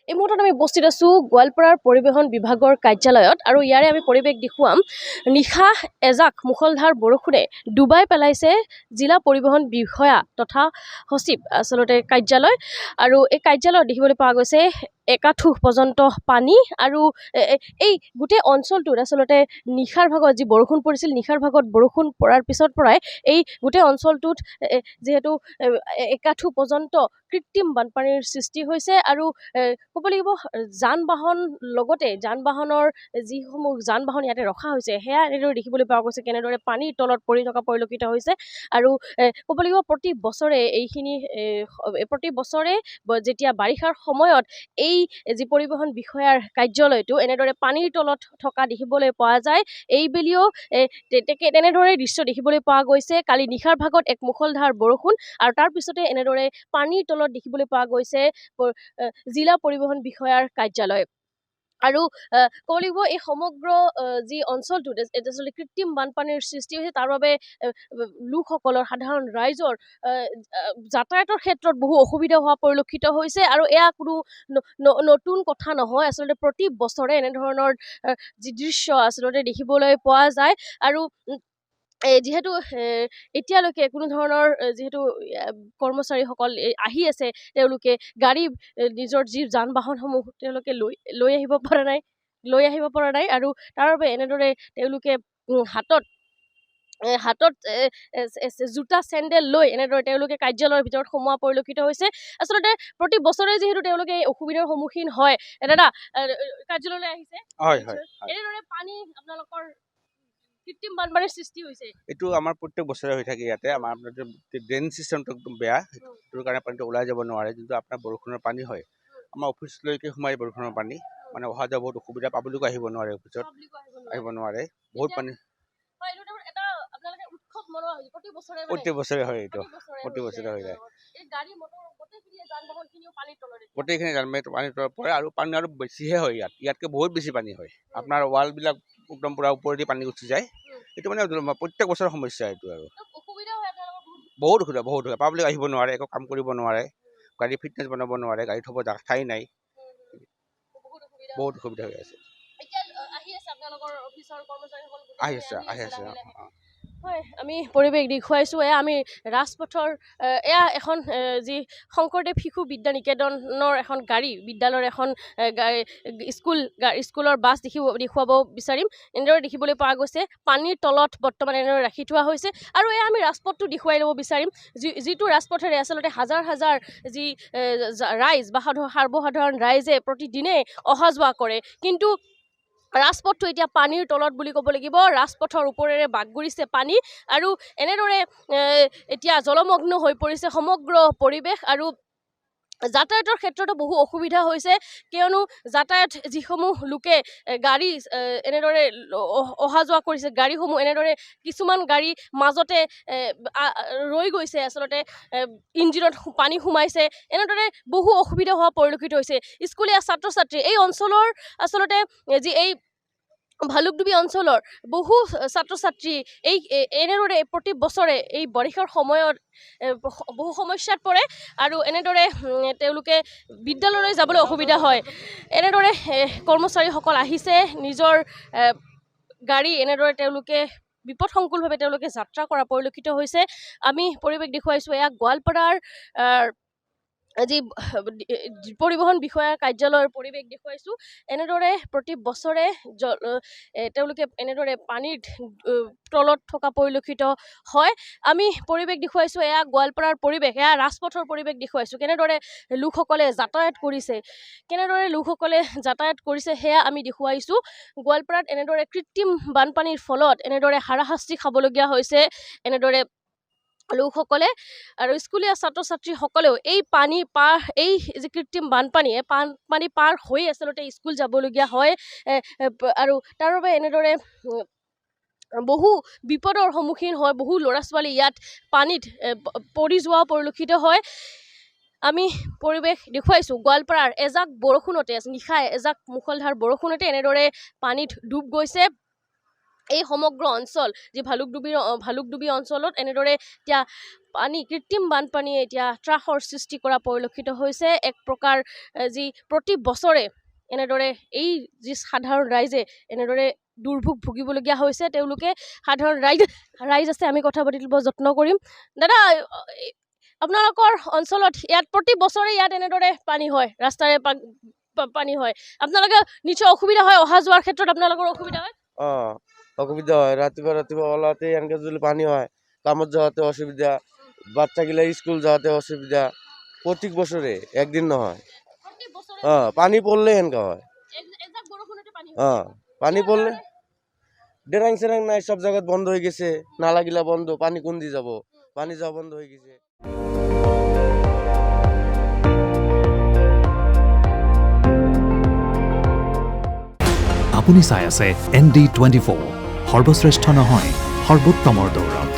এই মুহূৰ্তত আমি উপস্থিত আছোঁ গোৱালপাৰাৰ পৰিবহণ বিভাগৰ কাৰ্যালয়ত আৰু ইয়াৰে আমি পৰিৱেশ দেখুৱাম নিশা এজাক মুখলধাৰ বৰষুণে ডুবাই পেলাইছে জিলা পৰিবহণ বিষয়া তথা সচিব আচলতে কাৰ্যালয় আৰু এই কাৰ্যালয়ত দেখিবলৈ পোৱা গৈছে একাঠু পৰ্যন্ত পানী আৰু এই গোটেই অঞ্চলটোত আচলতে নিশাৰ ভাগত যি বৰষুণ পৰিছিল নিশাৰ ভাগত বৰষুণ পৰাৰ পিছত পৰাই এই গোটেই অঞ্চলটোত যিহেতু একাঠু পৰ্যন্ত কৃত্ৰিম বানপানীৰ সৃষ্টি হৈছে আৰু ক'ব লাগিব যান বাহন লগতে যান বাহনৰ যিসমূহ যান বাহন ইয়াতে ৰখা হৈছে সেয়া এনেদৰে দেখিবলৈ পোৱা গৈছে কেনেদৰে পানীৰ তলত পৰি থকা পৰিলক্ষিত হৈছে আৰু ক'ব লাগিব প্ৰতি বছৰে এইখিনি প্ৰতি বছৰে যেতিয়া বাৰিষাৰ সময়ত এই যি পৰিবহণ বিষয়াৰ কাৰ্যালয়টো এনেদৰে পানীৰ তলত থকা দেখিবলৈ পোৱা যায় এইবেলিও তেনেদৰে দৃশ্য দেখিবলৈ পোৱা গৈছে কালি নিশাৰ ভাগত এক মুখলধাৰ বৰষুণ আৰু তাৰ পিছতে এনেদৰে পানীৰ তলত দেখিবলৈ পোৱা গৈছে জিলা পৰিবহণ বিষয়াৰ কাৰ্যালয় আৰু ক'ব লাগিব এই সমগ্ৰ যি অঞ্চলটোত আচলতে কৃত্ৰিম বানপানীৰ সৃষ্টি হৈছে তাৰ বাবে লোকসকলৰ সাধাৰণ ৰাইজৰ যাতায়াতৰ ক্ষেত্ৰত বহু অসুবিধা হোৱা পৰিলক্ষিত হৈছে আৰু এয়া কোনো নতুন কথা নহয় আচলতে প্ৰতি বছৰে এনেধৰণৰ যি দৃশ্য আচলতে দেখিবলৈ পোৱা যায় আৰু যিহেতু এতিয়ালৈকে কোনো ধৰণৰ যিহেতু কৰ্মচাৰীসকল আহি আছে তেওঁলোকে গাড়ী নিজৰ যি যান বাহনসমূহ তেওঁলোকে লৈ আহিব পৰা নাই আৰু তাৰ বাবে এনেদৰে তেওঁলোকে হাতত জোতা চেণ্ডেল লৈ এনেদৰে তেওঁলোকে কাৰ্যালয়ৰ ভিতৰত সোমোৱা পৰিলক্ষিত হৈছে আচলতে প্ৰতি বছৰে যিহেতু তেওঁলোকে অসুবিধাৰ সন্মুখীন হয় দাদা কাৰ্যালয়লৈ আহিছে এনেদৰে পানী আপোনালোকৰ কৃত্ৰিম বানপানীৰ সৃষ্টি হৈছে এইটো আমাৰ প্ৰত্যেক বছৰে হৈ থাকে ইয়াতে আমাৰ ড্ৰেইন চিষ্টেমটো একদম বেয়া সেইটো কাৰণে পানীটো ওলাই যাব নোৱাৰে যোনটো আপোনাৰ বৰষুণৰ পানী হয় আমাৰ অফিচলৈকে সোমাই বৰষুণৰ পানী মানে অহা যোৱা বহুত অসুবিধা পাব্লিকো আহিব নোৱাৰে অফিচত আহিব নোৱাৰে বহুত পানী প্ৰতি বছৰে হয় এইটো প্ৰতি বছৰে হৈ যায় গোটেইখিনি যান বাহন পানীৰ তলত পৰে আৰু পানী আৰু বেছিহে হয় ইয়াতকৈ বহুত বেছি পানী হয় আপোনাৰ ৱালবিলাক একদম পুৰা ওপৰেদি পানী গুচি যায় এইটো মানে প্ৰত্যেক বছৰৰ সমস্যা এইটো আৰু বহুত অসুবিধা পাব্লিক আহিব নোৱাৰে একো কাম কৰিব নোৱাৰে গাড়ী ফিটনেছ বনাব নোৱাৰে গাড়ী থ'ব ঠাই নাই বহুত অসুবিধা হৈ আছে আহি আছে হয় আমি পৰিৱেশ দেখুৱাইছোঁ এয়া আমি ৰাজপথৰ এয়া এখন যি শংকৰদেৱ শিশু বিদ্যা নিকেতনৰ এখন গাড়ী বিদ্যালয়ৰ এখন স্কুলৰ বাছ দেখুৱাব বিচাৰিম এনেদৰে দেখিবলৈ পোৱা গৈছে পানীৰ তলত বৰ্তমান এনেদৰে ৰাখি থোৱা হৈছে আৰু এয়া আমি ৰাজপথটো দেখুৱাই ল'ব বিচাৰিম যিটো ৰাজপথেৰে আচলতে হাজাৰ হাজাৰ যি ৰাইজ বা সৰ্বসাধাৰণ ৰাইজে প্ৰতিদিনে অহা যোৱা কৰে কিন্তু ৰাজপথটো এতিয়া পানীৰ তলত বুলি ক'ব লাগিব ৰাজপথৰ ওপৰেৰে বাগৰিছে পানী আৰু এনেদৰে এতিয়া জলমগ্ন হৈ পৰিছে সমগ্ৰ পৰিৱেশ আৰু যাতায়াতৰ ক্ষেত্ৰতো বহু অসুবিধা হৈছে কিয়নো যাতায়াত যিসমূহ লোকে গাড়ী এনেদৰে অহা যোৱা কৰিছে গাড়ীসমূহ এনেদৰে কিছুমান গাড়ী মাজতে ৰৈ গৈছে আচলতে ইঞ্জিনত পানী সোমাইছে এনেদৰে বহু অসুবিধা হোৱা পৰিলক্ষিত হৈছে স্কুলীয়া ছাত্ৰ ছাত্ৰী এই অঞ্চলৰ আচলতে যি এই ভালুকডুবি অঞ্চলৰ বহু ছাত্ৰ ছাত্ৰী এনেদৰে প্ৰতি বছৰে এই বাৰিষাৰ সময়ত বহু সমস্যাত পৰে আৰু এনেদৰে তেওঁলোকে বিদ্যালয়লৈ যাবলৈ অসুবিধা হয় এনেদৰে কৰ্মচাৰীসকল আহিছে নিজৰ গাড়ী এনেদৰে তেওঁলোকে বিপদসংকুলভাৱে তেওঁলোকে যাত্ৰা কৰা পৰিলক্ষিত হৈছে আমি পৰিৱেশ দেখুৱাইছোঁ এয়া গোৱালপাৰাৰ যি পৰিবহণ বিষয়াৰ কাৰ্যালয়ৰ পৰিৱেশ দেখুৱাইছোঁ এনেদৰে প্ৰতি বছৰে তেওঁলোকে এনেদৰে পানীৰ তলত থকা পৰিলক্ষিত হয় আমি পৰিৱেশ দেখুৱাইছোঁ এয়া গোৱালপাৰাৰ পৰিৱেশ এয়া ৰাজপথৰ পৰিৱেশ দেখুৱাইছোঁ কেনেদৰে লোকসকলে যাতায়াত কৰিছে সেয়া আমি দেখুৱাইছোঁ গোৱালপাৰাত এনেদৰে কৃত্ৰিম বানপানীৰ ফলত এনেদৰে হাৰাশাস্তি খাবলগীয়া হৈছে এনেদৰে লোকসকলে আৰু স্কুলীয়া ছাত্ৰ ছাত্ৰীসকলেও এই যি কৃত্ৰিম বানপানী পানী পাৰ হৈ আচলতে স্কুল যাবলগীয়া হয় আৰু তাৰ বাবে এনেদৰে বহু বিপদৰ সন্মুখীন হয় বহু ল'ৰা ছোৱালী ইয়াত পানীত পৰি যোৱা পৰিলক্ষিত হয় আমি পৰিৱেশ দেখুৱাইছোঁ গোৱালপাৰাৰ এজাক বৰষুণতে নিশাই এজাক মুখলধাৰ বৰষুণতে এনেদৰে পানীত ডুব গৈছে এই সমগ্ৰ অঞ্চল যি ভালুকডুবি অঞ্চলত এনেদৰে এতিয়া কৃত্ৰিম বানপানীয়ে এতিয়া ত্ৰাসৰ সৃষ্টি কৰা পৰিলক্ষিত হৈছে। এক প্ৰকাৰ যি প্ৰতি বছৰে এনেদৰে এই যি সাধাৰণ ৰাইজে এনেদৰে দুৰ্ভোগ ভুগিবলগীয়া হৈছে, তেওঁলোকে সাধাৰণ ৰাইজ আছে, আমি কথা পাতিব যত্ন কৰিম। দাদা, আপোনালোকৰ অঞ্চলত ইয়াত প্ৰতি বছৰে ইয়াত এনেদৰে পানী হয়, ৰাস্তাৰে পানী হয়, আপোনালোকে নিশ্চয় অসুবিধা হয়, অহা যোৱাৰ ক্ষেত্ৰত আপোনালোকৰ অসুবিধা হয়? অসুবিধা হয়, ৰাতিপুৱা ওলাতে এনেকে যদি পানী হয়, কামত যাওয়াতে অসুবিধা, বাচ্চাগিলা স্কুল যাওয়াতে অসুবিধা, প্রত্যেক বছরে একদিন নহয়। পানি পড়লে এনেকা হয়, পানি পড়লে ডেরাং সেরাং নাই, সব জায়গায় বন্ধ হয়ে গেছে, নালাগিলা বন্ধ, পানি কোন দিয়ে যাব, পানি যাওয়া বন্ধ হয়ে গেছে। আপুনি চাই আছে ND24, সৰ্বশ্ৰেষ্ঠ নহয় সৰ্বোত্তমৰ দৌৰত।